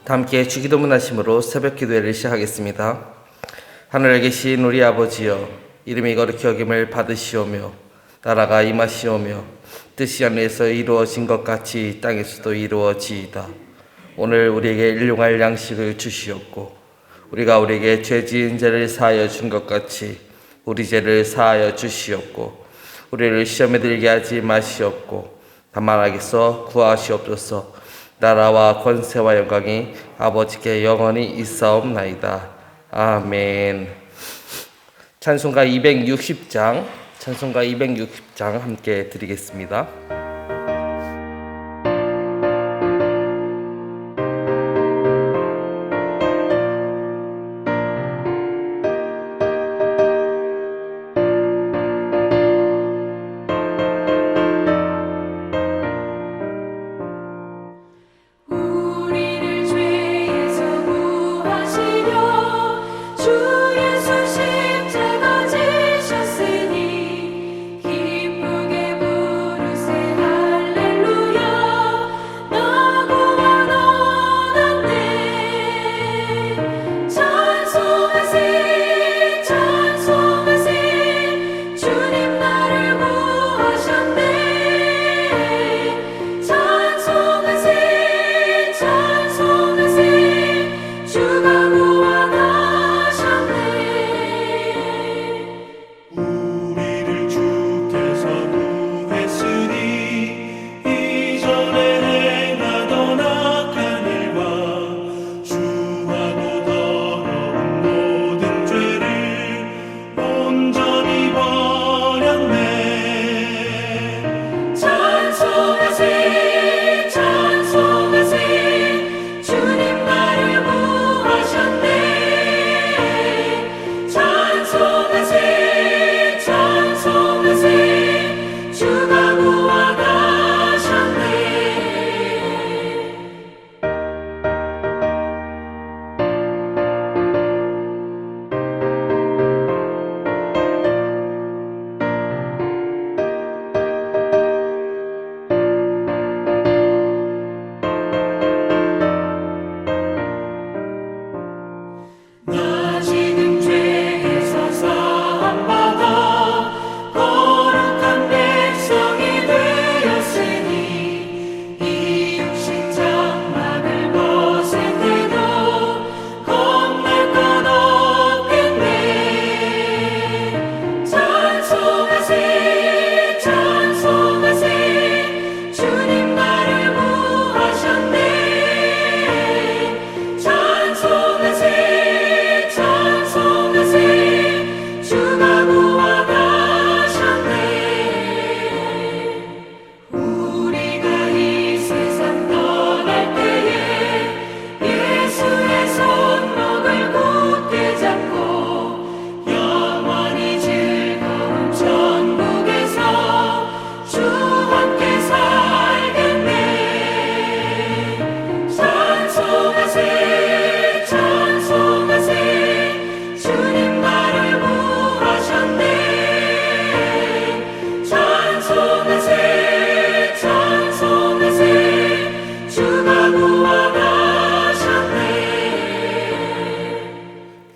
다 함께 주기도문 하심으로 새벽 기도회를 시작하겠습니다. 하늘에 계신 우리 아버지여, 이름이 거룩히 여김을 받으시오며 나라가 임하시오며 뜻이 하늘에서 이루어진 것 같이 땅에서도 이루어지이다. 오늘 우리에게 일용할 양식을 주시옵고 우리가 우리에게 죄 지은 죄를 사하여 준 것 같이 우리 죄를 사하여 주시옵고 우리를 시험에 들게 하지 마시옵고 다만 악에서 구하시옵소서. 나라와 권세와 영광이 아버지께 영원히 있사옵나이다. 아멘. 찬송가 260장 함께 드리겠습니다.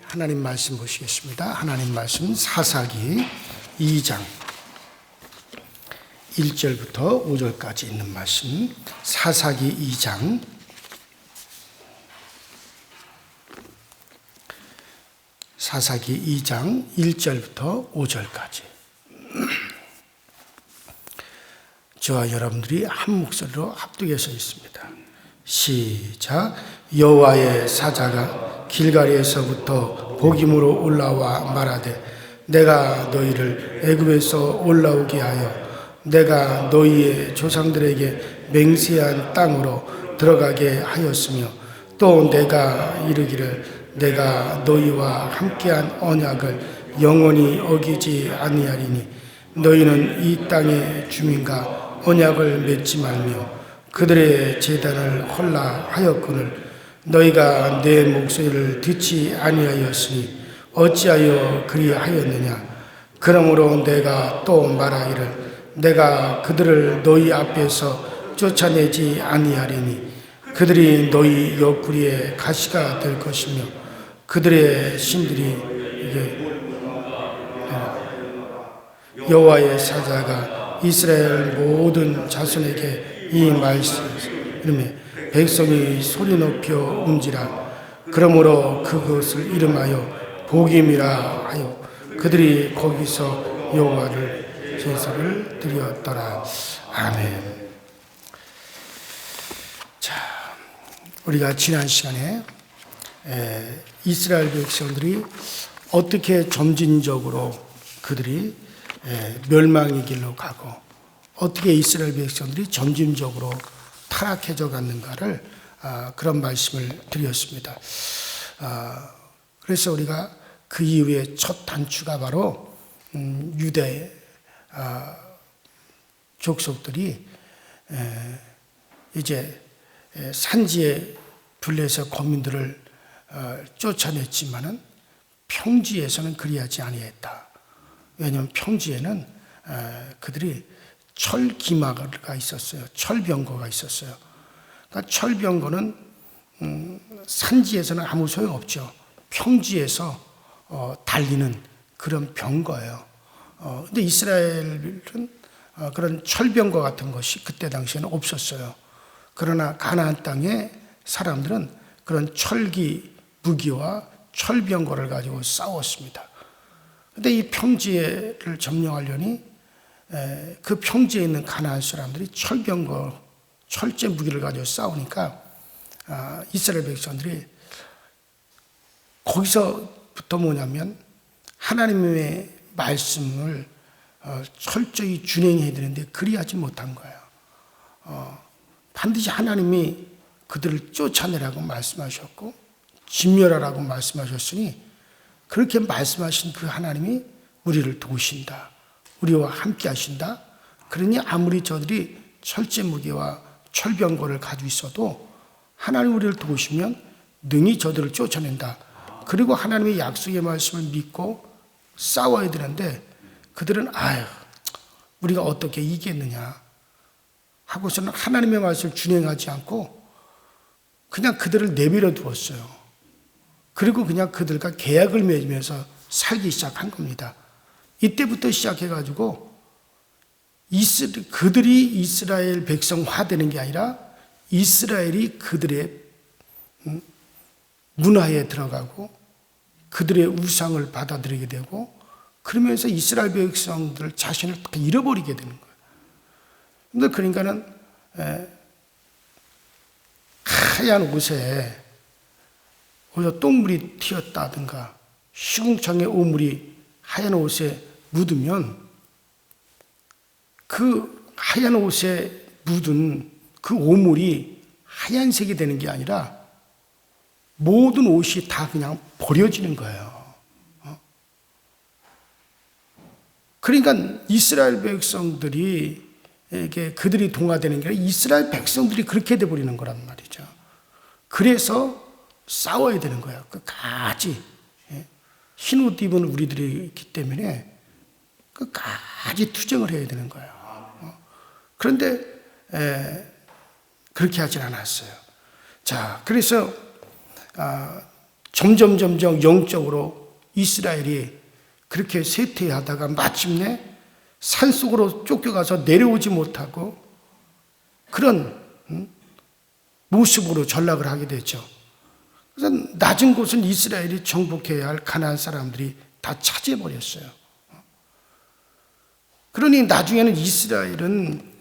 하나님 말씀 보시겠습니다. 하나님 말씀 사사기 2장 1절부터 5절까지 있는 말씀. 사사기 2장 1절부터 5절까지. 저와 여러분들이 한 목소리로 합독해서 있습니다. 시작. 여호와의 사자가 길갈에서부터 복임으로 올라와 말하되 내가 너희를 애굽에서 올라오게 하여 내가 너희의 조상들에게 맹세한 땅으로 들어가게 하였으며 또 내가 이르기를 내가 너희와 함께한 언약을 영원히 어기지 아니하리니 너희는 이 땅의 주민과 언약을 맺지 말며 그들의 제단을 헐라하였거늘 너희가 내 목소리를 듣지 아니하였으니 어찌하여 그리하였느냐. 그러므로 내가 또 말하기를 내가 그들을 너희 앞에서 쫓아내지 아니하리니 그들이 너희 옆구리에 가시가 될 것이며 그들의 신들이 이게 여호와의 사자가 이스라엘 모든 자손에게 이 말씀을 이름에 백성이 소리 높여 운지라. 그러므로 그것을 이름하여 복임이라 하여 그들이 거기서 여호와를 제사를 드렸더라. 아멘. 자, 우리가 지난 시간에 이스라엘 백성들이 어떻게 점진적으로 그들이 멸망의 길로 가고 어떻게 이스라엘 백성들이 점진적으로 타락해져 갔는가를 그런 말씀을 드렸습니다. 그래서 우리가 그 이후에 첫 단추가 바로 유대 족속들이 이제 산지에 분리해서 거민들을 쫓아냈지만은 평지에서는 그리하지 아니했다. 왜냐하면 평지에는 그들이 철기마가 있었어요. 철병거가 있었어요. 그러니까 철병거는 산지에서는 아무 소용없죠. 평지에서 달리는 그런 병거예요. 근데 이스라엘은 그런 철병거 같은 것이 그때 당시에는 없었어요. 그러나 가나안 땅의 사람들은 그런 철기 무기와 철병거를 가지고 싸웠습니다. 근데 이 평지를 점령하려니 그 평지에 있는 가나안 사람들이 철병거, 철제 무기를 가지고 싸우니까 이스라엘 백성들이 거기서부터 뭐냐면 하나님의 말씀을 철저히 준행해야 되는데 그리하지 못한 거예요. 반드시 하나님이 그들을 쫓아내라고 말씀하셨고 진멸하라고 말씀하셨으니 그렇게 말씀하신 그 하나님이 우리를 도우신다. 우리와 함께 하신다. 그러니 아무리 저들이 철제 무기와 철병거를 가지고 있어도 하나님 우리를 도우시면 능히 저들을 쫓아낸다. 그리고 하나님의 약속의 말씀을 믿고 싸워야 되는데 그들은 우리가 어떻게 이기겠느냐 하고서는 하나님의 말씀을 준행하지 않고 그냥 그들을 내버려 두었어요. 그리고 그냥 그들과 계약을 맺으면서 살기 시작한 겁니다. 이때부터 시작해가지고 그들이 이스라엘 백성화 되는 게 아니라 이스라엘이 그들의 문화에 들어가고 그들의 우상을 받아들이게 되고 그러면서 이스라엘 백성들 자신을 잃어버리게 되는 거예요. 근데 그러니까는 하얀 옷에 똥물이 튀었다든가 시궁창에 오물이 하얀 옷에 묻으면 그 하얀 옷에 묻은 그 오물이 하얀색이 되는 게 아니라 모든 옷이 다 그냥 버려지는 거예요. 그러니까 이스라엘 백성들이 그들이 동화되는 게 아니라 이스라엘 백성들이 그렇게 돼버리는 거란 말이죠. 그래서 싸워야 되는 거예요. 끝까지. 흰 옷 입은 우리들이 있기 때문에 끝까지 투쟁을 해야 되는 거예요. 그런데 그렇게 하진 않았어요. 자, 그래서 점점 영적으로 이스라엘이 그렇게 쇠퇴하다가 마침내 산속으로 쫓겨가서 내려오지 못하고 그런 모습으로 전락을 하게 됐죠. 그래서 낮은 곳은 이스라엘이 정복해야 할 가나안 사람들이 다 차지해버렸어요. 그러니 나중에는 이스라엘은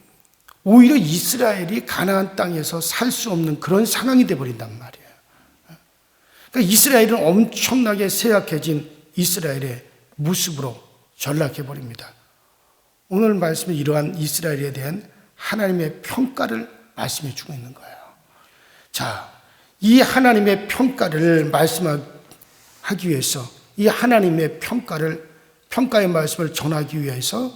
오히려 이스라엘이 가나안 땅에서 살 수 없는 그런 상황이 되어버린단 말이에요. 그러니까 이스라엘은 엄청나게 쇠약해진 이스라엘의 모습으로 전락해버립니다. 오늘 말씀은 이러한 이스라엘에 대한 하나님의 평가를 말씀해 주고 있는 거예요. 자, 이 하나님의 평가를 말씀하기 위해서 이 하나님의 평가의 말씀을 전하기 위해서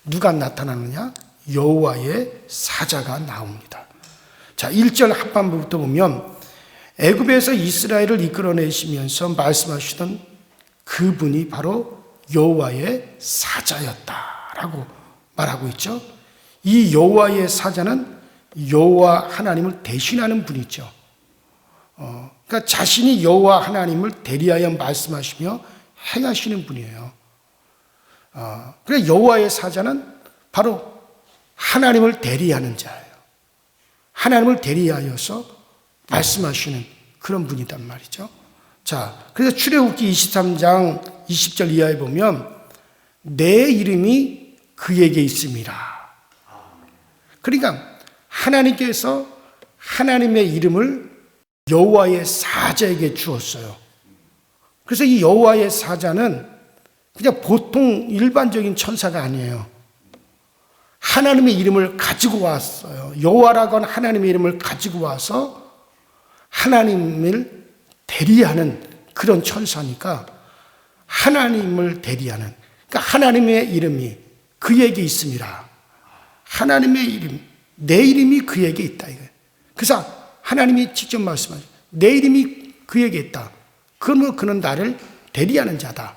누가 나타나느냐? 여호와의 사자가 나옵니다. 자, 1절 하반부부터 보면 애굽에서 이스라엘을 이끌어내시면서 말씀하시던 그분이 바로 여호와의 사자였다라고 말하고 있죠. 이 여호와의 사자는 여호와 하나님을 대신하는 분이죠. 그러니까 자신이 여호와 하나님을 대리하여 말씀하시며 행하시는 분이에요. 그래서 여호와의 사자는 바로 하나님을 대리하는 자예요. 하나님을 대리하여서 말씀하시는 그런 분이란 말이죠. 자, 그래서 출애굽기 23장 20절 이하에 보면 내 이름이 그에게 있음이라. 그러니까 하나님께서 하나님의 이름을 여호와의 사자에게 주었어요. 그래서 이 여호와의 사자는 그냥 보통 일반적인 천사가 아니에요. 하나님의 이름을 가지고 왔어요. 여호와라고 하는 하나님의 이름을 가지고 와서 하나님을 대리하는 그런 천사니까 하나님을 대리하는, 그러니까 하나님의 이름이 그에게 있음이라. 하나님의 이름, 내 이름이 그에게 있다 이거예요. 그래서 하나님이 직접 말씀하죠. 내 이름이 그에게 있다. 그러면 그는 나를 대리하는 자다.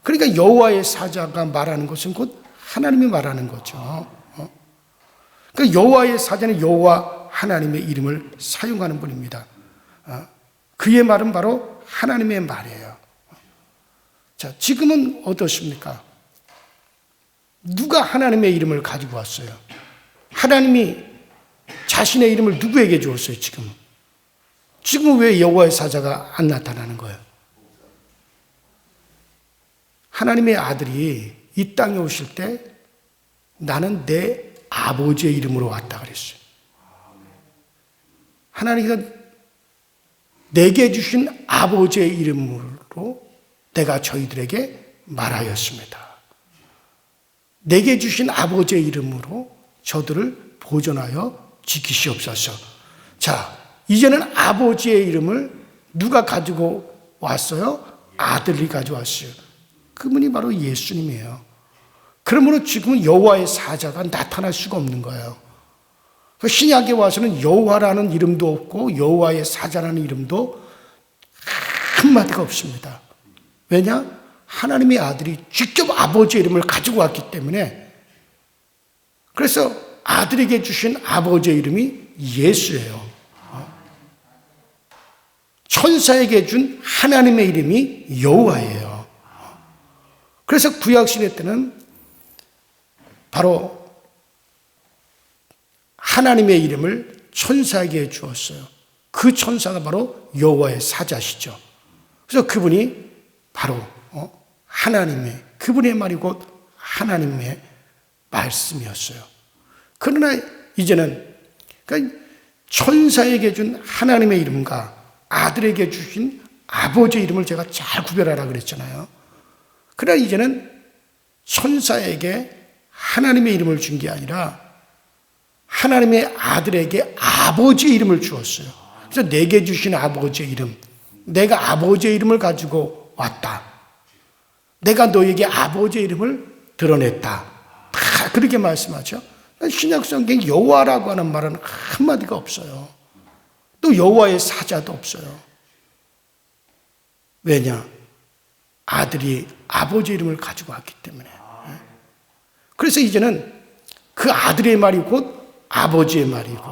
그러니까 여호와의 사자가 말하는 것은 곧 하나님이 말하는 거죠. 그러니까 여호와의 사자는 여호와 하나님의 이름을 사용하는 분입니다. 그의 말은 바로 하나님의 말이에요. 자, 지금은 어떻습니까? 누가 하나님의 이름을 가지고 왔어요? 하나님이 자신의 이름을 누구에게 주었어요, 지금? 지금 왜 여호와의 사자가 안 나타나는 거예요? 하나님의 아들이 이 땅에 오실 때 나는 내 아버지의 이름으로 왔다 그랬어요. 하나님께서 내게 주신 아버지의 이름으로 내가 저희들에게 말하였습니다. 내게 주신 아버지의 이름으로 저들을 보존하여 지키시옵소서. 자, 이제는 아버지의 이름을 누가 가지고 왔어요? 아들이 가져왔어요. 그분이 바로 예수님이에요. 그러므로 지금은 여호와의 사자가 나타날 수가 없는 거예요. 신약에 와서는 여호와라는 이름도 없고 여호와의 사자라는 이름도 한마디가 없습니다. 왜냐? 하나님의 아들이 직접 아버지의 이름을 가지고 왔기 때문에. 그래서 아들에게 주신 아버지의 이름이 예수예요. 천사에게 준 하나님의 이름이 여호와예요. 그래서 구약시대 때는 바로 하나님의 이름을 천사에게 주었어요. 그 천사가 바로 여호와의 사자시죠. 그래서 그분이 바로 하나님의, 그분의 말이 곧 하나님의 말씀이었어요. 그러나 이제는 그러니까 천사에게 준 하나님의 이름과 아들에게 주신 아버지의 이름을 제가 잘 구별하라 그랬잖아요. 그러나 이제는 천사에게 하나님의 이름을 준 게 아니라 하나님의 아들에게 아버지의 이름을 주었어요. 그래서 내게 주신 아버지의 이름, 내가 아버지의 이름을 가지고 왔다. 내가 너에게 아버지의 이름을 드러냈다. 다 그렇게 말씀하죠. 신약 성경에 여호와라고 하는 말은 한마디가 없어요. 또 여호와의 사자도 없어요. 왜냐? 아들이 아버지의 이름을 가지고 왔기 때문에. 그래서 이제는 그 아들의 말이 곧 아버지의 말이고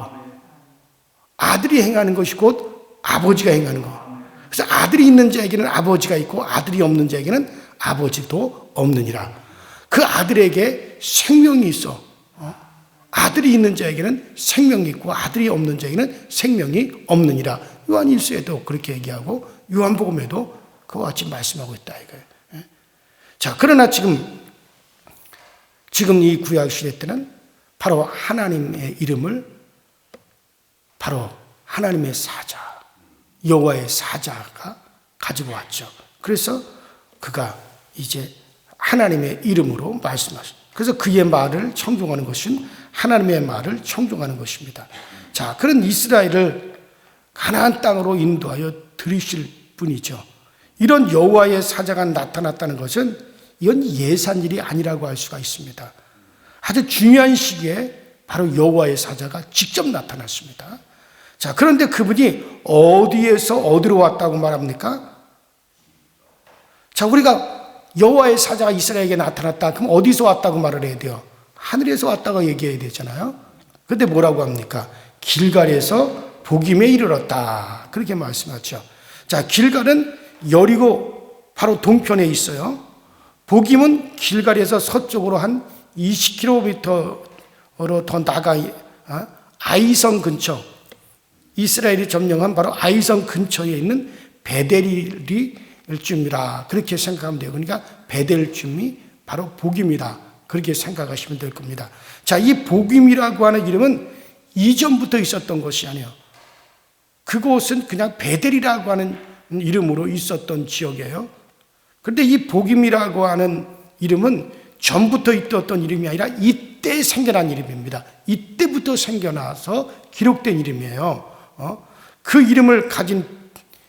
아들이 행하는 것이 곧 아버지가 행하는 거. 그래서 아들이 있는 자에게는 아버지가 있고 아들이 없는 자에게는 아버지도 없느니라. 그 아들에게 생명이 있어. 아들이 있는 자에게는 생명이 있고 아들이 없는 자에게는 생명이 없느니라. 요한 1서에도 그렇게 얘기하고 요한복음에도 그와 같이 말씀하고 있다 이거예요. 자, 그러나 지금 이 구약 시대 때는 바로 하나님의 이름을 바로 하나님의 사자, 여호와의 사자가 가지고 왔죠. 그래서 그가 이제 하나님의 이름으로 말씀하셨어요. 그래서 그의 말을 청종하는 것은 하나님의 말을 청종하는 것입니다. 자, 그런 이스라엘을 가나안 땅으로 인도하여 들이실 분이죠. 이런 여호와의 사자가 나타났다는 것은 이건 예산일이 아니라고 할 수가 있습니다. 아주 중요한 시기에 바로 여호와의 사자가 직접 나타났습니다. 자, 그런데 그분이 어디에서 어디로 왔다고 말합니까? 자, 우리가 여호와의 사자가 이스라엘에게 나타났다. 그럼 어디서 왔다고 말을 해야 돼요? 하늘에서 왔다고 얘기해야 되잖아요. 근데 뭐라고 합니까? 길갈에서 복임에 이르렀다. 그렇게 말씀하죠. 자, 길갈은 여리고 바로 동편에 있어요. 복임은 길갈에서 서쪽으로 한 20km로 더 나가 아이성 근처, 이스라엘이 점령한 바로 아이성 근처에 있는 베델일쯤이라 그렇게 생각하면 돼요. 그러니까 베델쯤이 바로 복임이다. 그렇게 생각하시면 될 겁니다. 자, 이 복임이라고 하는 이름은 이전부터 있었던 것이 아니에요. 그곳은 그냥 베델이라고 하는 이름으로 있었던 지역이에요. 그런데 이 복임이라고 하는 이름은 전부터 있었던 이름이 아니라 이때 생겨난 이름입니다. 이때부터 생겨나서 기록된 이름이에요. 그 이름을 가진,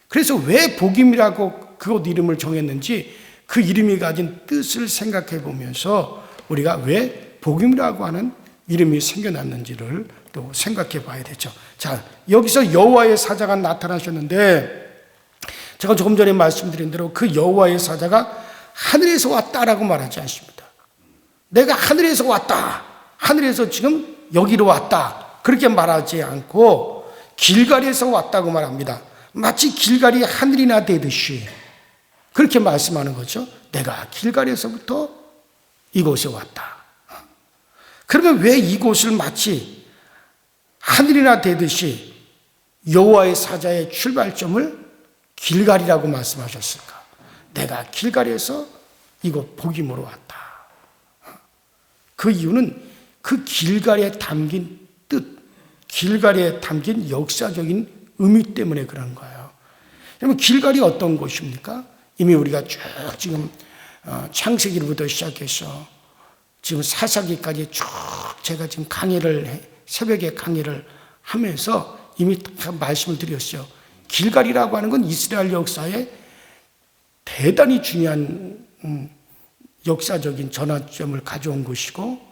그래서 왜 복임이라고 그곳 이름을 정했는지 그 이름이 가진 뜻을 생각해 보면서 우리가 왜 복임이라고 하는 이름이 생겨났는지를 또 생각해 봐야 되죠. 자, 여기서 여호와의 사자가 나타나셨는데 제가 조금 전에 말씀드린 대로 그 여호와의 사자가 하늘에서 왔다라고 말하지 않습니다. 내가 하늘에서 왔다, 하늘에서 지금 여기로 왔다, 그렇게 말하지 않고 길갈에서 왔다고 말합니다. 마치 길갈이 하늘이나 되듯이 그렇게 말씀하는 거죠. 내가 길갈에서부터 이곳에 왔다. 그러면 왜 이곳을 마치 하늘이나 되듯이 여호와의 사자의 출발점을 길갈이라고 말씀하셨을까? 내가 길갈에서 이곳 복임으로 왔다. 그 이유는 그 길갈에 담긴 뜻, 길갈에 담긴 역사적인 의미 때문에 그런 거예요. 여러분, 길갈이 어떤 곳입니까? 이미 우리가 쭉 지금 창세기로부터 시작해서 지금 사사기까지 쭉 제가 지금 새벽에 강의를 하면서 이미 다 말씀을 드렸어요. 길갈이라고 하는 건 이스라엘 역사에 대단히 중요한 역사적인 전환점을 가져온 것이고,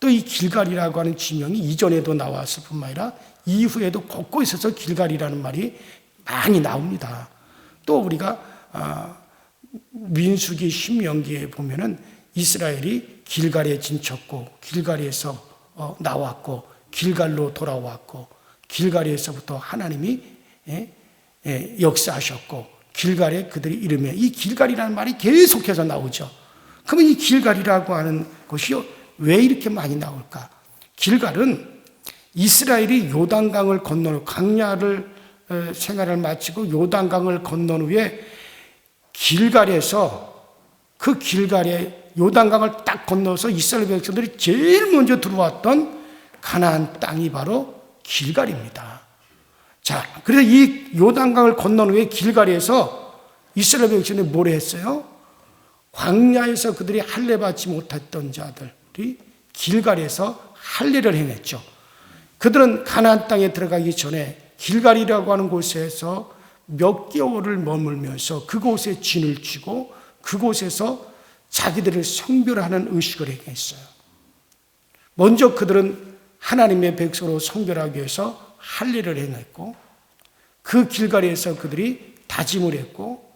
또 이 길갈이라고 하는 지명이 이전에도 나왔을 뿐만 아니라 이후에도 곳곳에서 길갈이라는 말이 많이 나옵니다. 또 우리가 민수기 신명기에 보면은 이스라엘이 길갈에 진쳤고 길갈에서 나왔고 길갈로 돌아왔고 길갈에서부터 하나님이 역사하셨고 길갈에 그들이 이름에 이 길갈이라는 말이 계속해서 나오죠. 그러면 이 길갈이라고 하는 것이 왜 이렇게 많이 나올까? 길갈은 이스라엘이 요단강을 건너는 광야를 생활을 마치고 요단강을 건넌 후에 길갈에서 그 길갈에 요단강을 딱 건너서 이스라엘 백성들이 제일 먼저 들어왔던 가나안 땅이 바로 길갈입니다. 자, 그래서 이 요단강을 건넌 후에 길갈에서 이스라엘 백성들이 뭘 했어요? 광야에서 그들이 할례 받지 못했던 자들이 길갈에서 할례를 행했죠. 그들은 가나안 땅에 들어가기 전에 길갈이라고 하는 곳에서 몇 개월을 머물면서 그곳에 진을 치고 그곳에서 자기들을 성별하는 의식을 행했어요. 먼저 그들은 하나님의 백성으로 성별하기 위해서 할례를 행했고, 그 길갈에서 그들이 다짐을 했고,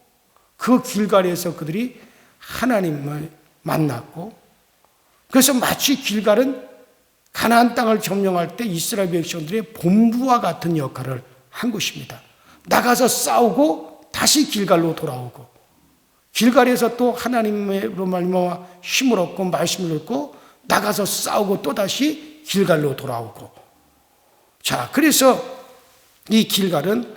그 길갈에서 그들이 하나님을 만났고, 그래서 마치 길갈은 가나안 땅을 점령할 때 이스라엘 백성들의 본부와 같은 역할을 한 것입니다. 나가서 싸우고 다시 길갈로 돌아오고, 길갈에서 또 하나님으로 말미암아 힘을 얻고 말씀을 얻고 나가서 싸우고 또 다시 길갈로 돌아오고. 자, 그래서 이 길갈은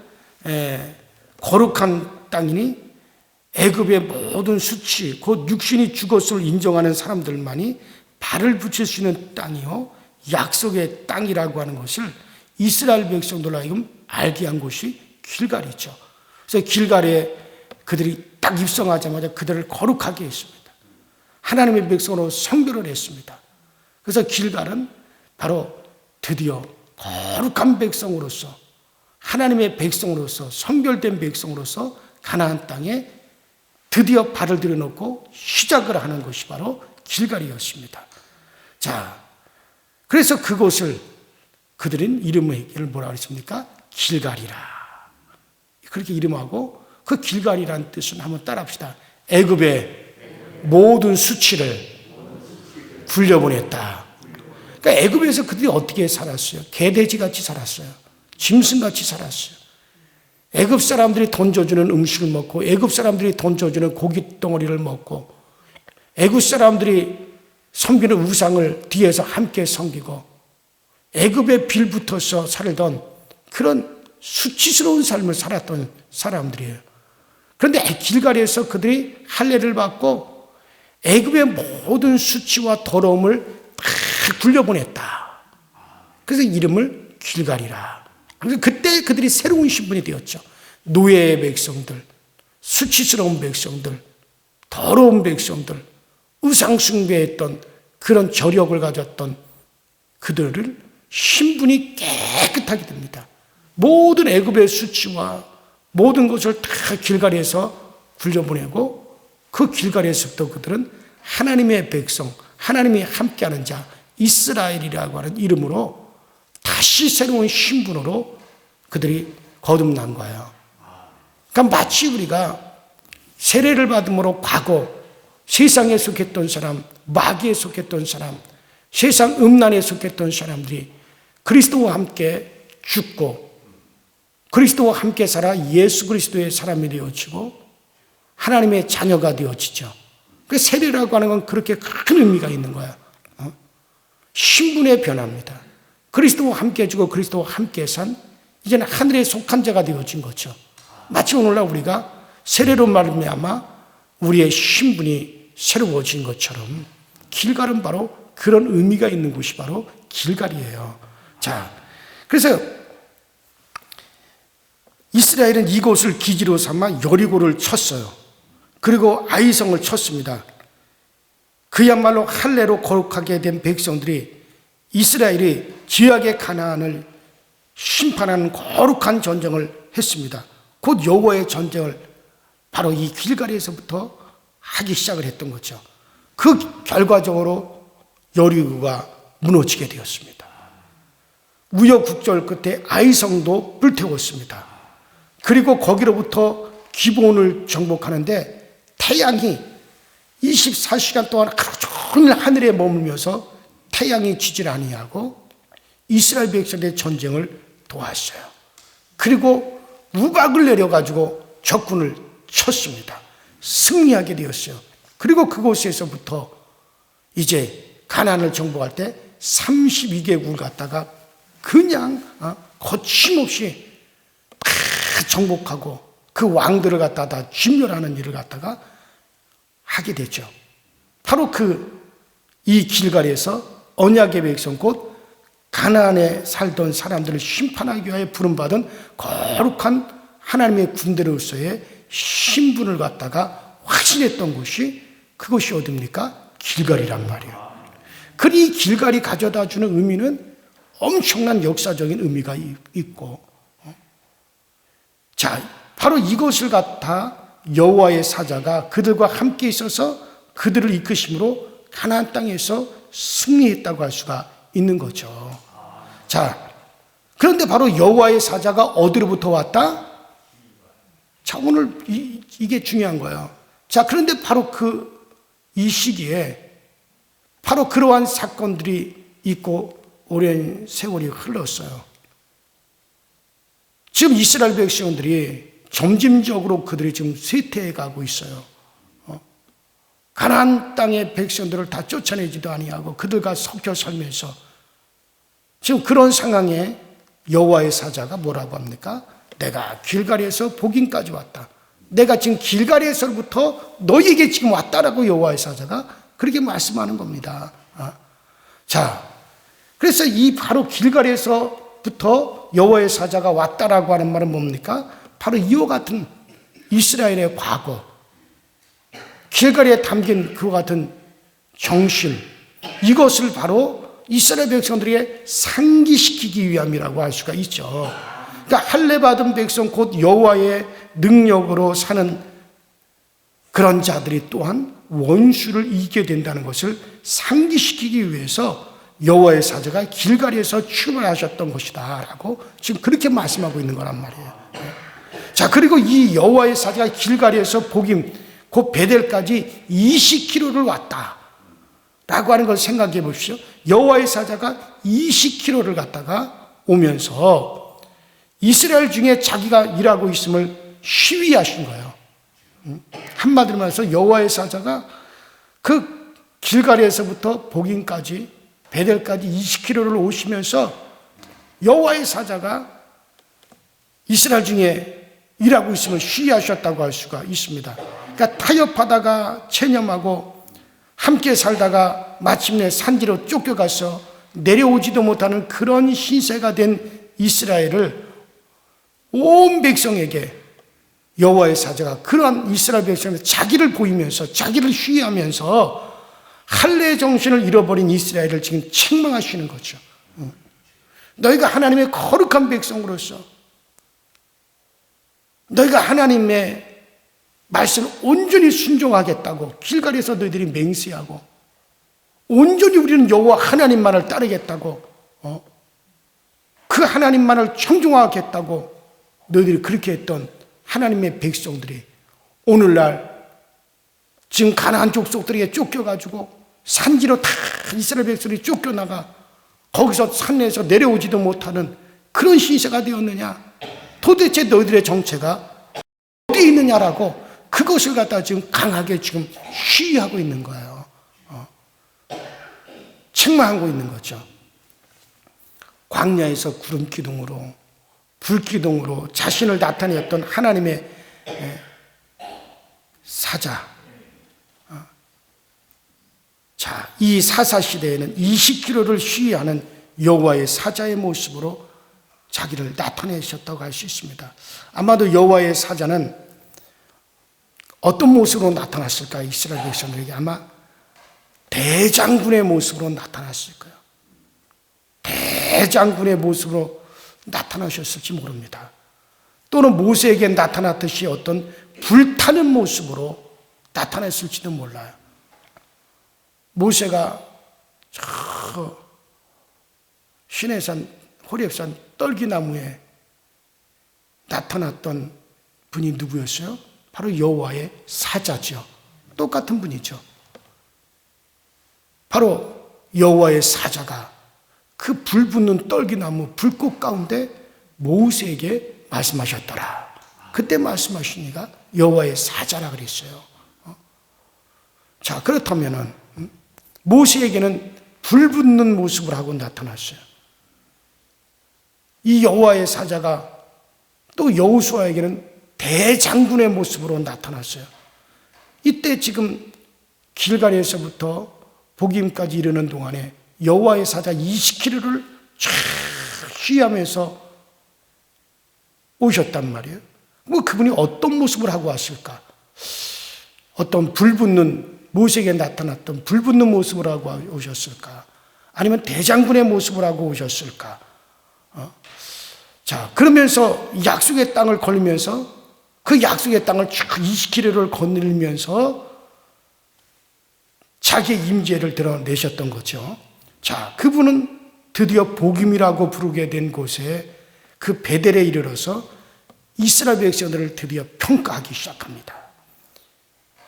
거룩한 땅이니 애굽의 모든 수치, 곧 육신이 죽었을 인정하는 사람들만이 발을 붙일 수 있는 땅이요 약속의 땅이라고 하는 것을 이스라엘 백성들로 하여금 알게 한 곳이 길갈이죠. 그래서 길갈에 그들이 딱 입성하자마자 그들을 거룩하게 했습니다. 하나님의 백성으로 성별을 했습니다. 그래서 길갈은 바로 드디어 거룩한 백성으로서, 하나님의 백성으로서, 선별된 백성으로서 가나안 땅에 드디어 발을 들여놓고 시작을 하는 것이 바로 길갈이었습니다. 자, 그래서 그곳을 그들은 이름을 뭐라고 했습니까? 길갈이라. 그렇게 이름하고 그 길갈이라는 뜻은 한번 따라합시다. 애굽의 모든 수치를 굴려보냈다. 그러니까 애굽에서 그들이 어떻게 살았어요? 개돼지같이 살았어요. 짐승같이 살았어요. 애굽 사람들이 던져주는 음식을 먹고, 애굽 사람들이 던져주는 고기 덩어리를 먹고, 애굽 사람들이 섬기는 우상을 뒤에서 함께 섬기고, 애굽에 빌붙어서 살던 그런 수치스러운 삶을 살았던 사람들이에요. 그런데 길갈에서 그들이 할례를 받고 애굽의 모든 수치와 더러움을 다 굴려보냈다. 그래서 이름을 길갈이라. 그래서 그때 그들이 새로운 신분이 되었죠. 노예의 백성들, 수치스러운 백성들, 더러운 백성들, 우상 숭배했던 그런 저력을 가졌던 그들을 신분이 깨끗하게 됩니다. 모든 애굽의 수치와 모든 것을 다 길갈에서 굴려보내고, 그 길갈에서부터 그들은 하나님의 백성, 하나님이 함께하는 자, 이스라엘이라고 하는 이름으로 다시 새로운 신분으로 그들이 거듭난 거예요. 그러니까 마치 우리가 세례를 받음으로 과거 세상에 속했던 사람, 마귀에 속했던 사람, 세상 음란에 속했던 사람들이 그리스도와 함께 죽고 그리스도와 함께 살아 예수 그리스도의 사람이 되어지고 하나님의 자녀가 되어지죠. 그 세례라고 하는 건 그렇게 큰 의미가 있는 거야. 신분의 변화입니다. 그리스도와 함께 죽고 그리스도와 함께 산 이제는 하늘에 속한 자가 되어진 거죠. 마치 오늘날 우리가 세례로 말미암아 우리의 신분이 새로워진 것처럼 길갈은 바로 그런 의미가 있는 곳이 바로 길갈이에요. 자, 그래서 이스라엘은 이곳을 기지로 삼아 여리고를 쳤어요. 그리고 아이성을 쳤습니다. 그야말로 할례로 거룩하게 된 백성들이 이스라엘이 지역의 가나안을 심판하는 거룩한 전쟁을 했습니다. 곧 여호와의 전쟁을 바로 이 길갈에서부터 하기 시작을 했던 거죠. 그 결과적으로 여리고가 무너지게 되었습니다. 우여곡절 끝에 아이성도 불태웠습니다. 그리고 거기로부터 기브온을 정복하는데 태양이 24시간 동안 하루 종일 하늘에 머물면서 태양이 지질 아니하고 이스라엘 백성의 전쟁을 도왔어요. 그리고 우박을 내려가지고 적군을 쳤습니다. 승리하게 되었어요. 그리고 그곳에서부터 이제 가나안을 정복할 때 32개국을 갖다가 그냥 거침없이 다 정복하고 그 왕들을 갖다가 다 진멸하는 일을 갖다가 하게 되죠. 바로 이 길갈에서 언약의 백성 곧 가나안에 살던 사람들을 심판하기 위하여 부름받은 거룩한 하나님의 군대로서의 신분을 갖다가 확신했던 곳이 그것이 어딥니까? 길갈이란 말이에요. 그리 길갈이 가져다 주는 의미는 엄청난 역사적인 의미가 있고, 자, 바로 이것을 갖다 여호와의 사자가 그들과 함께 있어서 그들을 이끄심으로 가나안 땅에서 승리했다고 할 수가 있는 거죠. 자, 그런데 바로 여호와의 사자가 어디로부터 왔다? 자, 오늘 이게 중요한 거예요. 자, 그런데 바로 이 시기에 바로 그러한 사건들이 있고 오랜 세월이 흘렀어요. 지금 이스라엘 백성들이 점진적으로 그들이 지금 쇠퇴해 가고 있어요. 가나안 땅의 백성들을 다 쫓아내지도 아니하고 그들과 섞여 살면서 지금 그런 상황에 여호와의 사자가 뭐라고 합니까? 내가 길갈에서 복임까지 왔다. 내가 지금 길갈에서부터 너희에게 지금 왔다라고 여호와의 사자가 그렇게 말씀하는 겁니다. 자, 그래서 이 바로 길갈에서부터 여호와의 사자가 왔다라고 하는 말은 뭡니까? 바로 이와 같은 이스라엘의 과거, 길갈에 담긴 그와 같은 정신, 이것을 바로 이스라엘 백성들에게 상기시키기 위함이라고 할 수가 있죠. 그러니까 할례 받은 백성 곧 여호와의 능력으로 사는 그런 자들이 또한 원수를 이기게 된다는 것을 상기시키기 위해서 여호와의 사자가 길갈에서 출발하셨던 것이다라고 지금 그렇게 말씀하고 있는 거란 말이에요. 자, 그리고 이 여호와의 사자가 길갈에서 복임 곧 베델까지 20km를 왔다라고 하는 걸 생각해 보십시오. 여호와의 사자가 20km를 갔다가 오면서 이스라엘 중에 자기가 일하고 있음을 시위하신 거예요. 한마디로 말해서 여호와의 사자가 그 길갈에서부터 복임까지 베델까지 20km를 오시면서 여호와의 사자가 이스라엘 중에 일하고 있음을 시위하셨다고 할 수가 있습니다. 그러니까 타협하다가 체념하고 함께 살다가 마침내 산지로 쫓겨가서 내려오지도 못하는 그런 신세가 된 이스라엘을 온 백성에게 여호와의 사자가 그러한 이스라엘 백성에게 자기를 보이면서 자기를 시위하면서 할례 정신을 잃어버린 이스라엘을 지금 책망하시는 거죠. 너희가 하나님의 거룩한 백성으로서 너희가 하나님의 말씀을 온전히 순종하겠다고 길갈에서 너희들이 맹세하고 온전히 우리는 여호와 하나님만을 따르겠다고 그 하나님만을 청종하겠다고 너희들이 그렇게 했던 하나님의 백성들이 오늘날 지금 가나안 족속들에게 쫓겨가지고 산지로 다 이스라엘 백성들이 쫓겨나가 거기서 산에서 내려오지도 못하는 그런 신세가 되었느냐? 도대체 너희들의 정체가 어디에 있느냐라고 그것을 갖다 지금 강하게 지금 시위하고 있는 거예요. 책망하고 있는 거죠. 광야에서 구름 기둥으로 불 기둥으로 자신을 나타내었던 하나님의 사자. 자, 이 사사 시대에는 20km를 시위하는 여호와의 사자의 모습으로 자기를 나타내셨다고 할 수 있습니다. 아마도 여호와의 사자는 어떤 모습으로 나타났을까? 이스라엘 백성들에게 아마 대장군의 모습으로 나타났을 거예요. 대장군의 모습으로 나타나셨을지 모릅니다. 또는 모세에게 나타났듯이 어떤 불타는 모습으로 나타났을지도 몰라요. 모세가 저 시내산 호렙산 떨기나무에 나타났던 분이 누구였어요? 바로 여호와의 사자죠. 똑같은 분이죠. 바로 여호와의 사자가 그 불붙는 떨기나무 불꽃 가운데 모세에게 말씀하셨더라. 그때 말씀하시니까 여호와의 사자라 그랬어요. 자, 그렇다면은 모세에게는 불붙는 모습을 하고 나타났어요. 이 여호와의 사자가 또 여호수아에게는 대장군의 모습으로 나타났어요. 이때 지금 길갈에서부터 복임까지 이르는 동안에 여호와의 사자 20km를 쫙 쉬하면서 오셨단 말이에요. 뭐 그분이 어떤 모습을 하고 왔을까? 어떤 불붙는 모세에게 나타났던 불붙는 모습을 하고 오셨을까? 아니면 대장군의 모습을 하고 오셨을까? 자, 그러면서 약속의 땅을 걸리면서 그 약속의 땅을 쭉 20km를 거닐면서 자기의 임재를 드러내셨던 거죠. 자, 그분은 드디어 복임이라고 부르게 된 곳에 그 베델에 이르러서 이스라엘 백성들을 드디어 평가하기 시작합니다.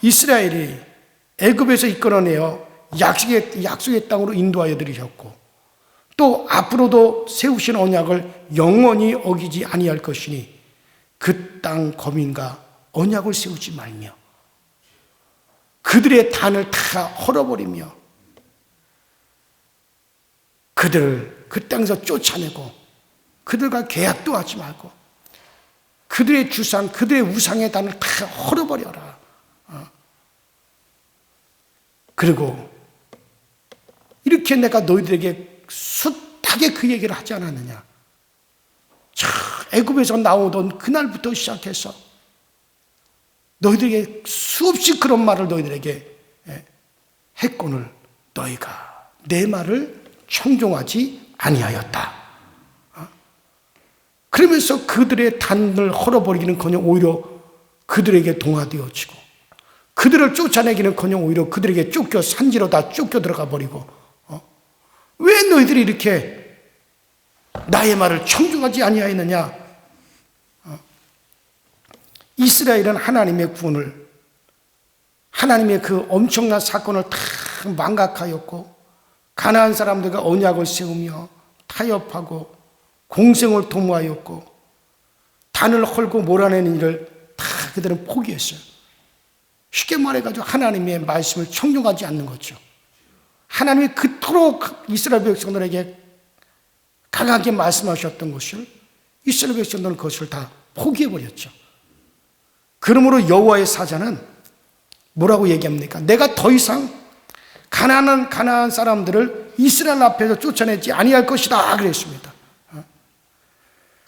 이스라엘이 애굽에서 이끌어내어 약속의 땅으로 인도하여 들이셨고 또 앞으로도 세우신 언약을 영원히 어기지 아니할 것이니 그 땅 거민과 언약을 세우지 말며 그들의 단을 다 헐어버리며 그들을 그 땅에서 쫓아내고 그들과 계약도 하지 말고 그들의 주상, 그들의 우상의 단을 다 헐어버려라. 그리고 이렇게 내가 너희들에게 숱하게 그 얘기를 하지 않았느냐. 자, 애굽에서 나오던 그날부터 시작해서 너희들에게 수없이 그런 말을 너희들에게 했거늘 너희가 내 말을 청종하지 아니하였다. 그러면서 그들의 단을 헐어버리기는커녕 오히려 그들에게 동화되어지고 그들을 쫓아내기는커녕 오히려 그들에게 쫓겨 산지로 다 쫓겨 들어가 버리고 왜 너희들이 이렇게 나의 말을 청중하지 아니하였느냐? 이스라엘은 하나님의 구원을 하나님의 그 엄청난 사건을 다 망각하였고 가나안 사람들과 언약을 세우며 타협하고 공생을 도모하였고 단을 헐고 몰아내는 일을 다 그들은 포기했어요. 쉽게 말해가지고 하나님의 말씀을 청종하지 않는 거죠. 하나님이 그토록 이스라엘 백성들에게 강하게 말씀하셨던 것을 이스라엘 백성들은 그것을 다 포기해버렸죠. 그러므로 여호와의 사자는 뭐라고 얘기합니까? 내가 더 이상 가나안 사람들을 이스라엘 앞에서 쫓아내지 아니할 것이다 그랬습니다.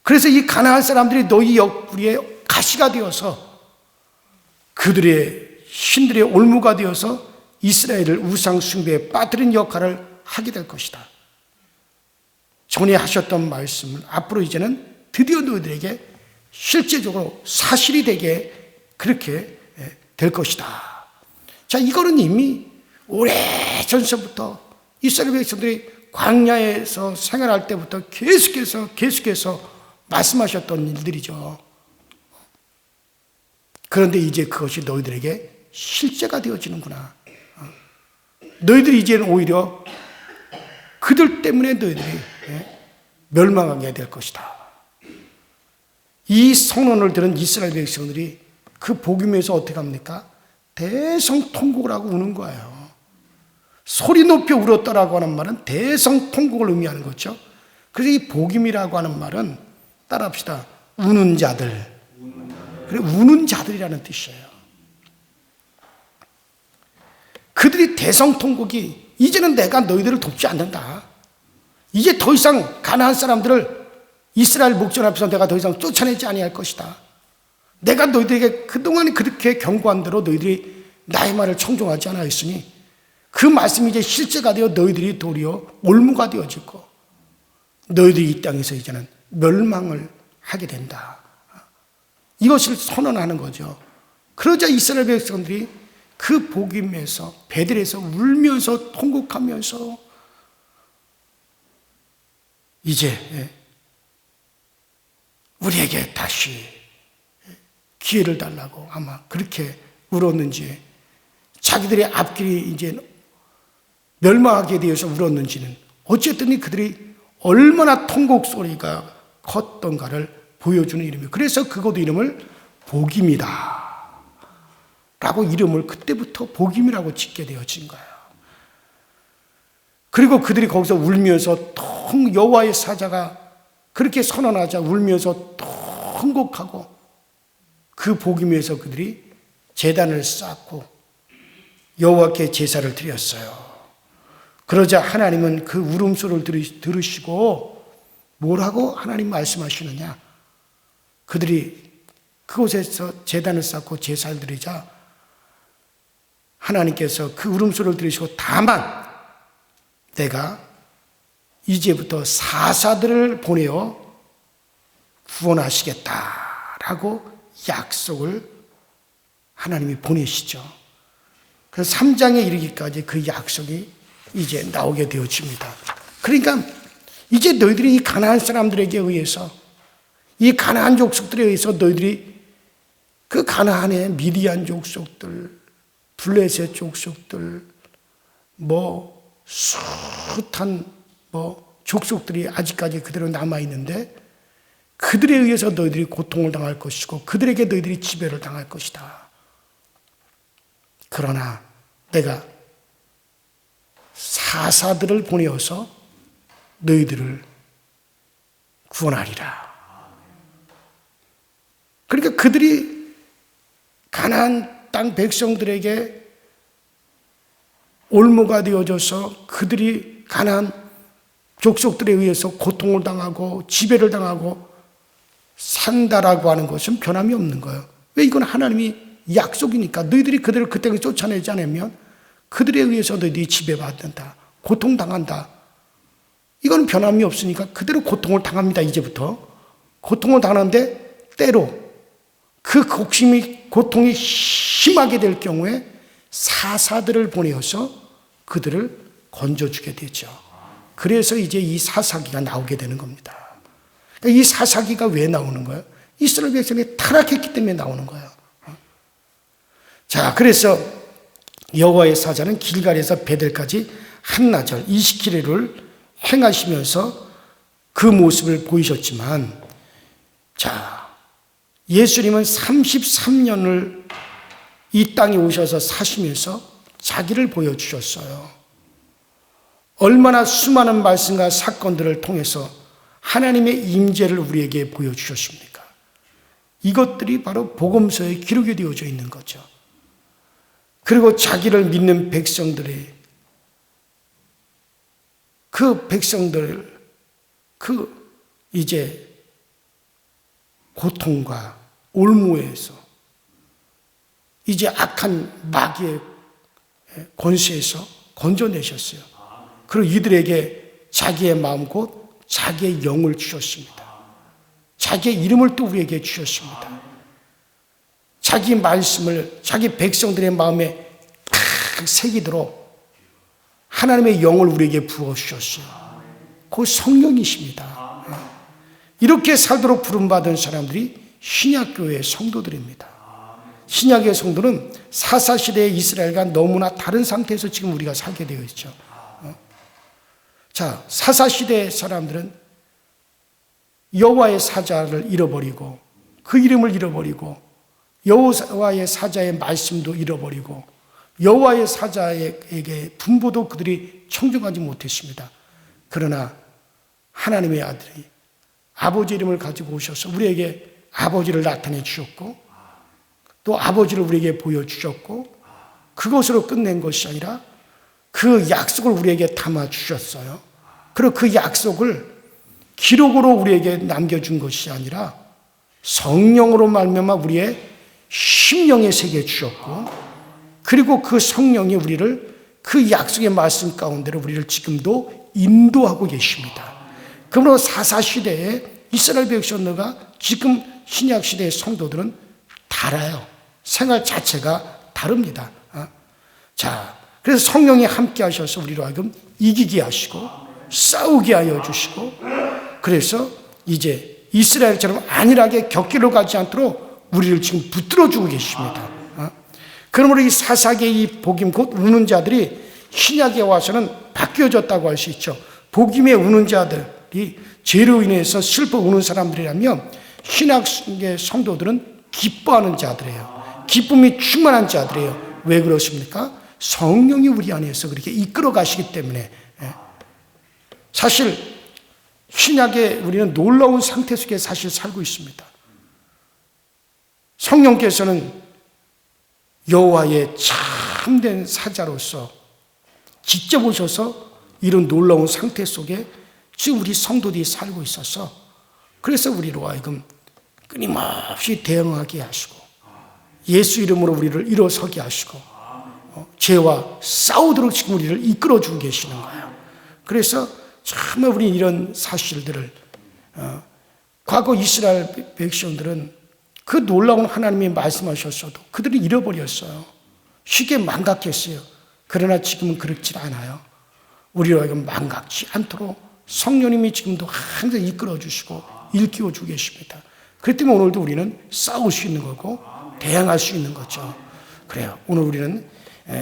그래서 이 가나안 사람들이 너희 옆구리에 가시가 되어서 그들의 신들의 올무가 되어서 이스라엘을 우상 숭배에 빠뜨린 역할을 하게 될 것이다. 전에 하셨던 말씀을 앞으로 이제는 드디어 너희들에게 실제적으로 사실이 되게 그렇게 될 것이다. 자, 이거는 이미 오래전서부터 이스라엘 백성들이 광야에서 생활할 때부터 계속해서 말씀하셨던 일들이죠. 그런데 이제 그것이 너희들에게 실제가 되어지는구나. 너희들이 이제는 오히려 그들 때문에 너희들이 멸망하게 될 것이다. 이 선언을 들은 이스라엘 백성들이 그 복음에서 어떻게 합니까? 대성통곡을 하고 우는 거예요. 소리 높여 울었다라고 하는 말은 대성통곡을 의미하는 거죠. 그래서 이 복음이라고 하는 말은 따라합시다. 우는 자들. 그래, 우는 자들이라는 뜻이에요. 그들이 대성통곡이 이제는 내가 너희들을 돕지 않는다. 이제 더 이상 가나안 사람들을 이스라엘 목전 앞에서 내가 더 이상 쫓아내지 아니할 것이다. 내가 너희들에게 그동안 그렇게 경고한 대로 너희들이 나의 말을 청종하지 않았으니 그 말씀이 이제 실제가 되어 너희들이 도리어 올무가 되어지고 너희들이 이 땅에서 이제는 멸망을 하게 된다. 이것을 선언하는 거죠. 그러자 이스라엘 백성들이 그 복음에서 베들에서 울면서 통곡하면서 이제 우리에게 다시 기회를 달라고 아마 그렇게 울었는지 자기들의 앞길이 이제 멸망하게 되어서 울었는지는 어쨌든 그들이 얼마나 통곡 소리가 컸던가를 보여주는 이름이에요. 그래서 그것도 이름을 복임이다 라고 이름을 그때부터 복임이라고 짓게 되어진 거예요. 그리고 그들이 거기서 울면서 여호와의 사자가 그렇게 선언하자 울면서 통곡하고 그 복임에서 그들이 제단을 쌓고 여호와께 제사를 드렸어요. 그러자 하나님은 그 울음소리를 들으시고 뭐라고 하나님 말씀하시느냐? 그들이 그곳에서 제단을 쌓고 제사를 드리자 하나님께서 그 울음소리를 들으시고 다만 내가 이제부터 사사들을 보내어 구원하시겠다라고 약속을 하나님이 보내시죠. 그래서 3장에 이르기까지 그 약속이 이제 나오게 되어집니다. 그러니까 이제 너희들이 이 가나안 사람들에게 의해서 이 가나안 족속들에 의해서 너희들이 그 가나안의 미디안 족속들, 블레셋 족속들, 숱한 족속들이 아직까지 그대로 남아있는데 그들에 의해서 너희들이 고통을 당할 것이고 그들에게 너희들이 지배를 당할 것이다. 그러나 내가 사사들을 보내어서 너희들을 구원하리라. 그러니까 그들이 가나안 땅 백성들에게 올무가 되어져서 그들이 가나안 족속들에 의해서 고통을 당하고 지배를 당하고 산다라고 하는 것은 변함이 없는 거예요. 왜? 이건 하나님이 약속이니까. 너희들이 그들을 그 땅에 쫓아내지 않으면 그들에 의해서 너희들이 지배받는다, 고통당한다. 이건 변함이 없으니까 그대로 고통을 당합니다. 이제부터 고통을 당하는데 때로 그 고통이 심하게 될 경우에 사사들을 보내어서 그들을 건져주게 되죠. 그래서 이제 이 사사기가 나오게 되는 겁니다. 이 사사기가 왜 나오는 거예요? 이스라엘 백성이 타락했기 때문에 나오는 거예요. 자, 그래서 여호와의 사자는 길갈에서 베델까지 한나절 20km를 행하시면서 그 모습을 보이셨지만, 자, 예수님은 33년을 이 땅에 오셔서 사시면서 자기를 보여주셨어요. 얼마나 수많은 말씀과 사건들을 통해서 하나님의 임재를 우리에게 보여주셨습니까? 이것들이 바로 복음서에 기록이 되어져 있는 거죠. 그리고 자기를 믿는 백성들의 이제 고통과 올무에서 이제 악한 마귀의 권세에서 건져내셨어요. 그리고 이들에게 자기의 마음 곧 자기의 영을 주셨습니다. 자기의 이름을 또 우리에게 주셨습니다. 자기 말씀을 자기 백성들의 마음에 탁 새기도록 하나님의 영을 우리에게 부어주셨어요. 그 성령이십니다. 이렇게 살도록 부름받은 사람들이 신약교회의 성도들입니다. 신약의 성도는 사사시대의 이스라엘과 너무나 다른 상태에서 지금 우리가 살게 되어 있죠. 자, 사사시대의 사람들은 여호와의 사자를 잃어버리고 그 이름을 잃어버리고 여호와의 사자의 말씀도 잃어버리고 여호와의 사자에게 분부도 그들이 청종하지 못했습니다. 그러나 하나님의 아들이 아버지 이름을 가지고 오셔서 우리에게 아버지를 나타내 주셨고 또 아버지를 우리에게 보여주셨고 그것으로 끝낸 것이 아니라 그 약속을 우리에게 담아 주셨어요. 그리고 그 약속을 기록으로 우리에게 남겨준 것이 아니라 성령으로 말미암아 우리의 심령에 새겨 주셨고 그리고 그 성령이 우리를 그 약속의 말씀 가운데로 우리를 지금도 인도하고 계십니다. 그러므로 사사시대의 이스라엘 백성들과 지금 신약시대의 성도들은 달라요. 생활 자체가 다릅니다. 자, 그래서 성령이 함께 하셔서 우리로 하여금 이기게 하시고 싸우게 하여 주시고 그래서 이제 이스라엘처럼 안일하게 격길로 가지 않도록 우리를 지금 붙들어주고 계십니다. 그러므로 이 사사기의 이 복임 곧 우는 자들이 신약에 와서는 바뀌어졌다고 할 수 있죠. 복임에 우는 자들이 죄로 인해서 슬퍼 우는 사람들이라면 신약의 성도들은 기뻐하는 자들이에요. 기쁨이 충만한 자들이에요. 왜 그렇습니까? 성령이 우리 안에서 그렇게 이끌어 가시기 때문에. 사실 신약에 우리는 놀라운 상태 속에 사실 살고 있습니다. 성령께서는 여호와의 참된 사자로서 직접 오셔서 이런 놀라운 상태 속에 지금 우리 성도들이 살고 있어서 그래서 우리로 하여금 끊임없이 대응하게 하시고 예수 이름으로 우리를 일어서게 하시고 죄와 싸우도록 지금 우리를 이끌어주고 계시는 거예요. 그래서 정말 우리 이런 사실들을 과거 이스라엘 백성들은 그 놀라운 하나님이 말씀하셨어도 그들이 잃어버렸어요. 쉽게 망각했어요. 그러나 지금은 그렇지 않아요. 우리로 하여금 망각지 않도록 성령님이 지금도 항상 이끌어주시고 일깨워주고 계십니다. 그렇기 때문에 오늘도 우리는 싸울 수 있는 거고 대항할 수 있는 거죠. 그래요. 오늘 우리는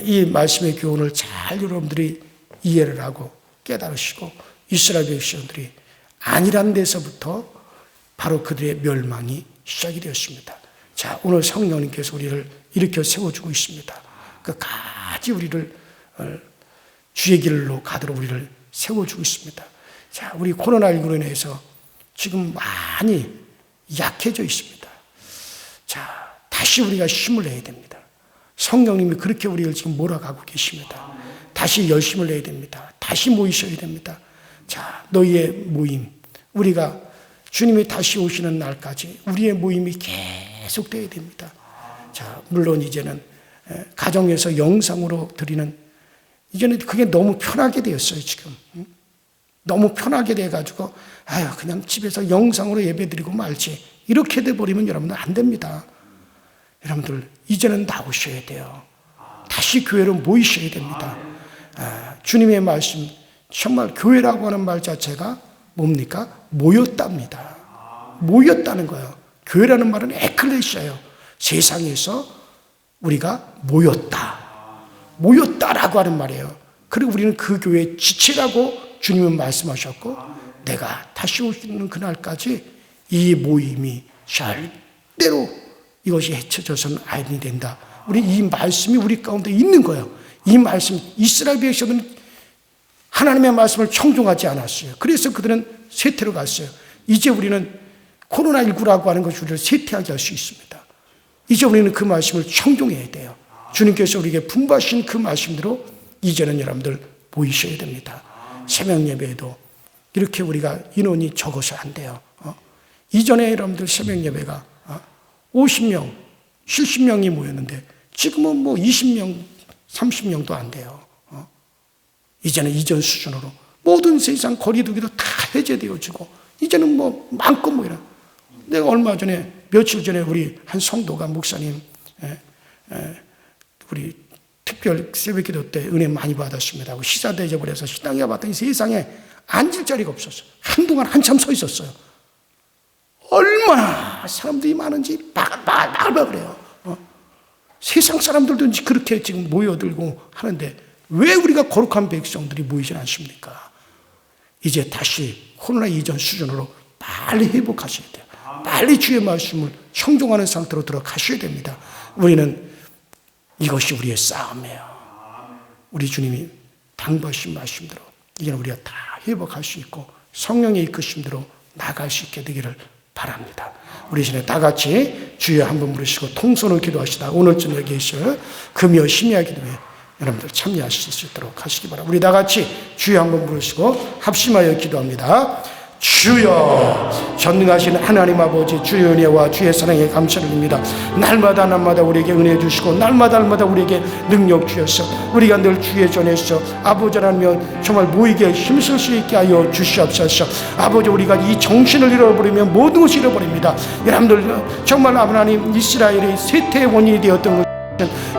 이 말씀의 교훈을 잘 여러분들이 이해를 하고 깨달으시고 이스라엘 백성들이 안일한 데서부터 바로 그들의 멸망이 시작이 되었습니다. 자, 오늘 성령님께서 우리를 일으켜 세워주고 있습니다. 끝까지 우리를 주의 길로 가도록 우리를 세워주고 있습니다. 자, 우리 코로나19로 인해서 지금 많이 약해져 있습니다. 자, 다시 우리가 힘을 내야 됩니다. 성령님이 그렇게 우리를 지금 몰아가고 계십니다. 다시 열심을 내야 됩니다. 다시 모이셔야 됩니다. 자, 너희의 모임, 우리가 주님이 다시 오시는 날까지 우리의 모임이 계속돼야 됩니다. 자, 물론 이제는 가정에서 영상으로 드리는 이제는 그게 너무 편하게 되었어요, 지금. 너무 편하게 돼가지고 아유 그냥 집에서 영상으로 예배드리고 말지 이렇게 돼버리면 여러분들 안 됩니다. 여러분들 이제는 나오셔야 돼요. 다시 교회로 모이셔야 됩니다. 주님의 말씀 정말 교회라고 하는 말 자체가 뭡니까? 모였답니다. 모였다는 거예요. 교회라는 말은 에클레시아예요. 세상에서 우리가 모였다. 모였다라고 하는 말이에요. 그리고 우리는 그 교회의 지체라고 주님은 말씀하셨고, 내가 다시 오시는 그날까지 이 모임이 절대로 이것이 헤쳐져서는 아니 된다. 우리 이 말씀이 우리 가운데 있는 거예요. 이 말씀, 이스라엘 백성들은 하나님의 말씀을 청종하지 않았어요. 그래서 그들은 쇠퇴로 갔어요. 이제 우리는 코로나19라고 하는 것을 우리를 쇠퇴하게 할 수 있습니다. 이제 우리는 그 말씀을 청종해야 돼요. 주님께서 우리에게 분부하신 그 말씀대로 이제는 여러분들 모이셔야 됩니다. 새벽 예배에도 이렇게 우리가 인원이 적어서 안 돼요. 이전에 여러분들 새벽 예배가 50명, 70명이 모였는데 지금은 뭐 20명, 30명도 안 돼요. 이제는 이전 수준으로 모든 세상 거리두기도 다 해제되어지고 이제는 뭐 많고 뭐 이런. 내가 얼마 전에 며칠 전에 우리 한 성도가 목사님 우리 특별 새벽기도 때 은혜 많이 받았습니다 하고 시사 대접을 해서 신앙에 봤더니 세상에 앉을 자리가 없었어요. 한동안 한참 서 있었어요. 얼마나 사람들이 많은지 바글바글해요. 세상 사람들도 그렇게 지금 모여들고 하는데 왜 우리가 거룩한 백성들이 모이질 않습니까? 이제 다시 코로나 이전 수준으로 빨리 회복하셔야 돼요. 빨리 주의 말씀을 청종하는 상태로 들어가셔야 됩니다. 우리는 이것이 우리의 싸움이에요. 우리 주님이 당부하신 말씀대로 이제는 우리가 다 회복할 수 있고 성령의 이끄심대로 나갈 수 있게 되기를 바랍니다. 우리 이제 다 같이 주여 한번 부르시고 통성으로 기도하시다 오늘 저녁에 있을 금요 심야 기도에 여러분들 참여하실 수 있도록 하시기 바랍니다. 우리 다 같이 주여 한번 부르시고 합심하여 기도합니다. 주여, 전능하신 하나님 아버지, 주의 은혜와 주의 사랑에 감사를 드립니다. 날마다 우리에게 은혜 주시고 날마다 우리에게 능력 주셔서 우리가 늘 주의 전에서 아버지라면 정말 모이게 힘쓸 수 있게 하여 주시옵소서. 아버지, 우리가 이 정신을 잃어버리면 모든 것을 잃어버립니다. 여러분들 정말 하나님 이스라엘이 쇠퇴의 원인이 되었던 것,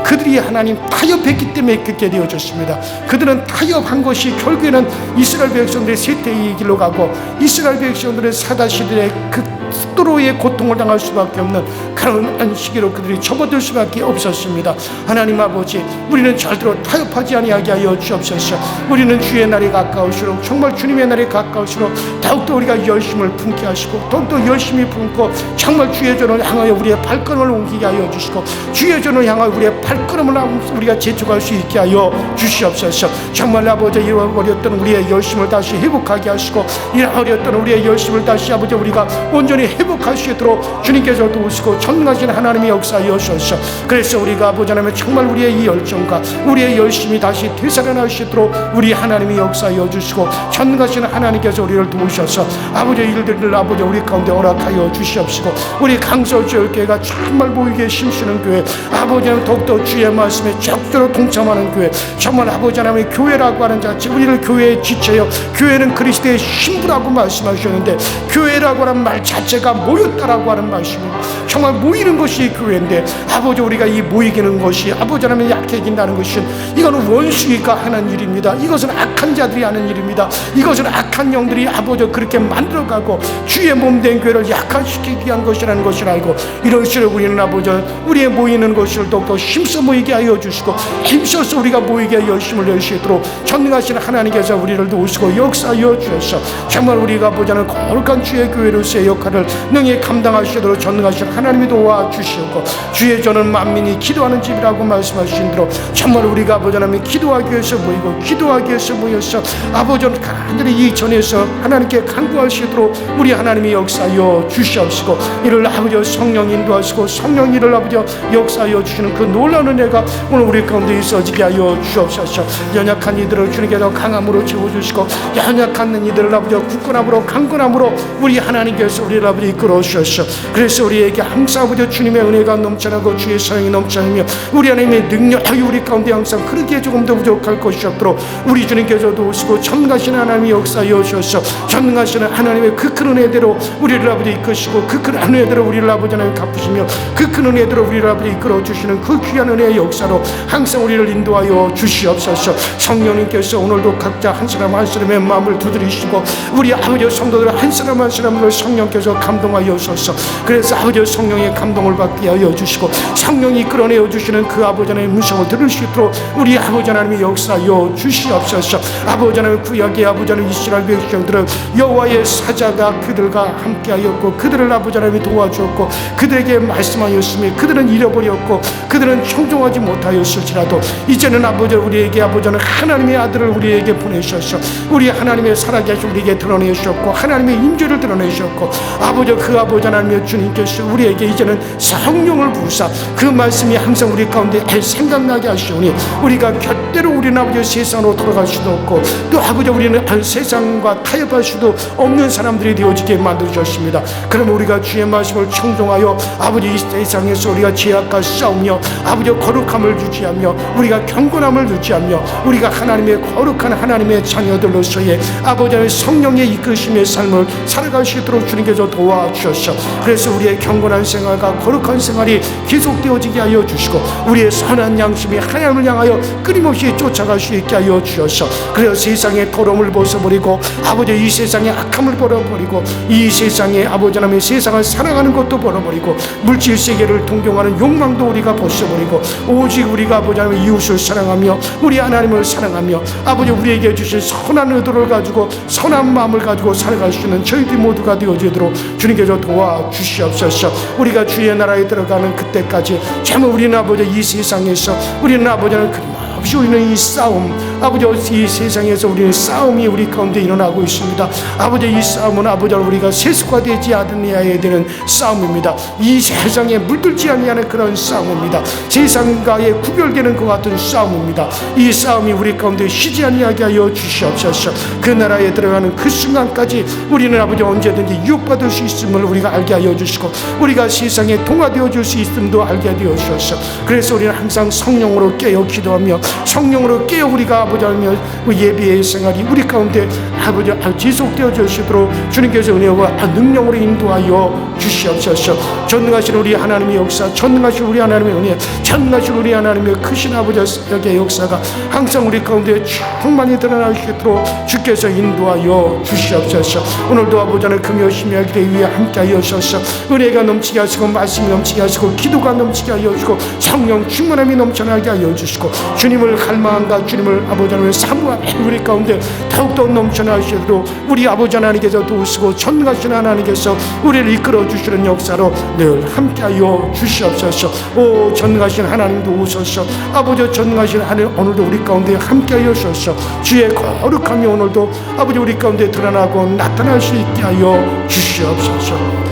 그들이 하나님 타협했기 때문에 그렇게 되어졌습니다. 그들은 타협한 것이 결국에는 이스라엘 백성들의 쇠퇴의 길로 가고 이스라엘 백성들의 사다시들의 그 속도로의 고통을 당할 수밖에 없는 그런 시기로 그들이 접어들 수밖에 없었습니다. 하나님 아버지, 우리는 절대로 타협하지 아니하게 하여 주옵소서. 우리는 주의 날이 가까울수록 정말 주님의 날이 가까울수록 더욱더 우리가 열심을 품게 하시고 더욱더 열심히 품고 정말 주의 전을 향하여 우리의 발걸음을 옮기게 하여 주시고 주의 전을 향하여 우리의 발걸음을 우리가 재촉할 수 있게 하여 주시옵소서. 정말 아버지, 잃어버렸던 우리의 열심을 다시 회복하게 하시고 잃어버렸던 우리의 열심을 다시 아버지 우리가 온전히 회복할 수 있도록 주님께서 도우시고 전능하신 하나님의 역사여 주셔서 그래서 우리가 아버지 하나님 정말 우리의 이 열정과 우리의 열심이 다시 되살아날 수 있도록 우리 하나님의 역사여 주시고 전능하신 하나님께서 우리를 도우셔서 아버지 일들을 아버지 우리 가운데 허락하여 주시옵시고 우리 강서교회가 정말 모이게 힘쓰는 교회, 아버지는 더욱더 주의 말씀에 적극적으로 동참하는 교회, 정말 아버지 하나님의 교회라고 하는 자체 우리를 교회의 지체요, 교회는 그리스도의 신부라고 말씀하셨는데 교회라고 하는 말 자체가 모였다라고 하는 말씀입니다. 정말 모이는 것이 교회인데 아버지, 우리가 이 모이기는 것이 아버지 하나님 약해진다는 것은 이거는 원수가 하는 일입니다. 이것은 악한 자들이 하는 일입니다. 이것은 악한 영들이 아버지 그렇게 만들어가고 주의 몸된 교회를 약화시키기 위한 것이라는 것을 알고 이럴수록 우리는 아버지 우리의 모이는 것을 더욱더 힘써 모이게 하여 주시고 힘써서 우리가 모이게 열심을 낼 수 있도록 전능하신 하나님께서 우리를 도우시고 역사하여 주셔서 정말 우리가 보자는 거룩한 주의 교회로서의 역할을 능히 감당하시도록 전능하신 하나님이 도와주시고 주의 전은 만민이 기도하는 집이라고 말씀하신 대로 정말 우리가 보자면 기도하기 위해서 모이고 기도하기 위해서 모여서 아버지는 간절히 이 전에서 하나님께 간구할 수 있도록 우리 하나님이 역사하여 주시옵시고 이를 아버지 성령 인도하시고 성령 이를 아버지 역사하여 주시는 그 놀라운 은혜가 오늘 우리 가운데 있어지게 하여 주옵소서. 연약한 이들을 주님께서 강함으로 채워주시고 연약한 이들을 아버지 굳건함으로 강건함으로 우리 하나님께서 우리를 아버지 이끌어 주셔서 그래서 우리에게 항상 아버지 주님의 은혜가 넘쳐나고 주의 사랑이 넘쳐나며 우리 하나님의 능력이 우리 가운데 항상 그렇게 조금 더 부족할 것이 없도록 우리 주님께서 도우시고 전능하신 하나님의 역사여 주셔서 전능하신 하나님의 그 큰 은혜대로 우리를 아버지 이끄시고 그 큰 은혜대로 우리를 아버지 하나님 갚으시며 그 큰 은혜대로 우리를 아버지 이끌어 주시는 그 귀한 은혜의 역사로 항상 우리를 인도하여 주시옵소서. 성령님께서 오늘도 각자 한 사람 한 사람의 마음을 두드리시고 우리 아버지 성도들 한 사람 한 사람을 성령께서 감동하여소서. 그래서 아버지 성령의 감동을 받게 하여 주시고 성령이 끌어내어 주시는 그 아버지 하나님의 음성을 들을 수 있도록 우리 아버지 하나님의 역사여 주시옵소서. 아버지 하나님 구약의 아버지 하나님 이스라엘 백성들은 여호와의 사자가 그들과 함께하였고 그들을 아버지 하나님이 도와주었고 그들에게 말씀하였으며 그들은 잃어버렸고 그들은 청종하지 못하였을지라도 이제는 아버지 우리에게 아버지 하나님의 아들을 우리에게 보내셔서 우리 하나님의 살아계신 우리에게 드러내셨고 하나님의 임재를 드러내셨고 아버지 그 아버지 하나님의 주님께서 우리에게 이제는 성령을 부으사 그 말씀이 항상 우리 가운데 생각나게 하시오니 우리가 곁대로 우리는 아버지 세상으로 돌아갈 수도 없고 또 아버지 우리는 세상과 타협할 수도 없는 사람들이 되어지게 만드셨습니다. 그럼 우리가 주의 말씀을 청종하여 아버지 이 세상에서 우리가 죄악과 싸우며 아버지 거룩함을 유지하며 우리가 경건함을 유지하며 우리가 하나님의 거룩한 하나님의 자녀들로서의 아버지의 성령의 이끄심의 삶을 살아갈 수 있도록 주님께서 도와주셔서 그래서 우리의 경건한 생활과 거룩한 생활이 계속되어지게 하여 주시고 우리의 선한 양심이 하나님을 향하여 끊임없이 쫓아갈 수 있게 하여 주셔서 그래서 세상의 더러움을 벗어버리고 아버지 이 세상의 악함을 버려버리고 이 세상의 아버지 하나님의 세상을 사랑하는 것도 버려버리고 물질 세계를 동경하는 욕망도 우리가 벗어버리고 오직 우리가 아버지 하나님의 이웃을 사랑하며 우리 하나님을 사랑하며 아버지 우리에게 주신 선한 의도를 가지고 선한 마음을 가지고 살아갈 수 있는 저희들 모두가 되어지도록 주님께서 도와주시옵소서. 우리가 주의 나라에 들어가는 그때까지 참 우리는 아버지 이 세상에서 우리는 아버지는 없이 우리는 이 싸움 아버지 이 세상에서 우리는 싸움이 우리 가운데 일어나고 있습니다. 아버지 이 싸움은 아버지 우리가 세속화되지 않아야 되는 싸움입니다. 이 세상에 물들지 아니하는 그런 싸움입니다. 세상과의 구별되는 것 같은 싸움입니다. 이 싸움이 우리 가운데 쉬지 아니하게 하여 주시옵소서. 그 나라에 들어가는 그 순간까지 우리는 아버지 언제든지 유혹받을 수 있음을 우리가 알게 하여 주시고 우리가 세상에 동화되어 줄 수 있음도 알게 하여 주셔서 그래서 우리는 항상 성령으로 깨어 기도하며 성령으로 깨어 우리가 아버지 하며 예배의 생활이 우리 가운데 아버지 지속되어 주시도록 주님께서 은혜와 능력으로 인도하여 주시옵소서. 전능하신 우리 하나님의 역사 전능하신 우리 하나님의 은혜 전능하신 우리 하나님의 크신 아버지의 역사가 항상 우리 가운데 충만히 드러나시도록 주께서 인도하여 주시옵소서. 오늘도 아버지 하나님 금요 심야기를 위해 함께하여 주셔서 은혜가 넘치게 하시고 말씀이 넘치게 하시고 기도가 넘치게 하여 주시고 성령 충만함이 넘쳐나게 하여 주시고 주님을 갈망한다 주님을 아버지 하나님의 사모함 우리 가운데 더욱더 넘쳐나시도록 우리 아버지 하나님께서 도우시고 전능하신 하나님께서 우리를 이끌어 주시는 역사로 늘 함께하여 주시옵소서. 오 전능하신 하나님도 오소서. 아버지 전능하신 하나님 오늘도 우리 가운데 함께하여 주소서. 주의 거룩함이 오늘도 아버지 우리 가운데 드러나고 나타날 수 있게 하여 주시옵소서.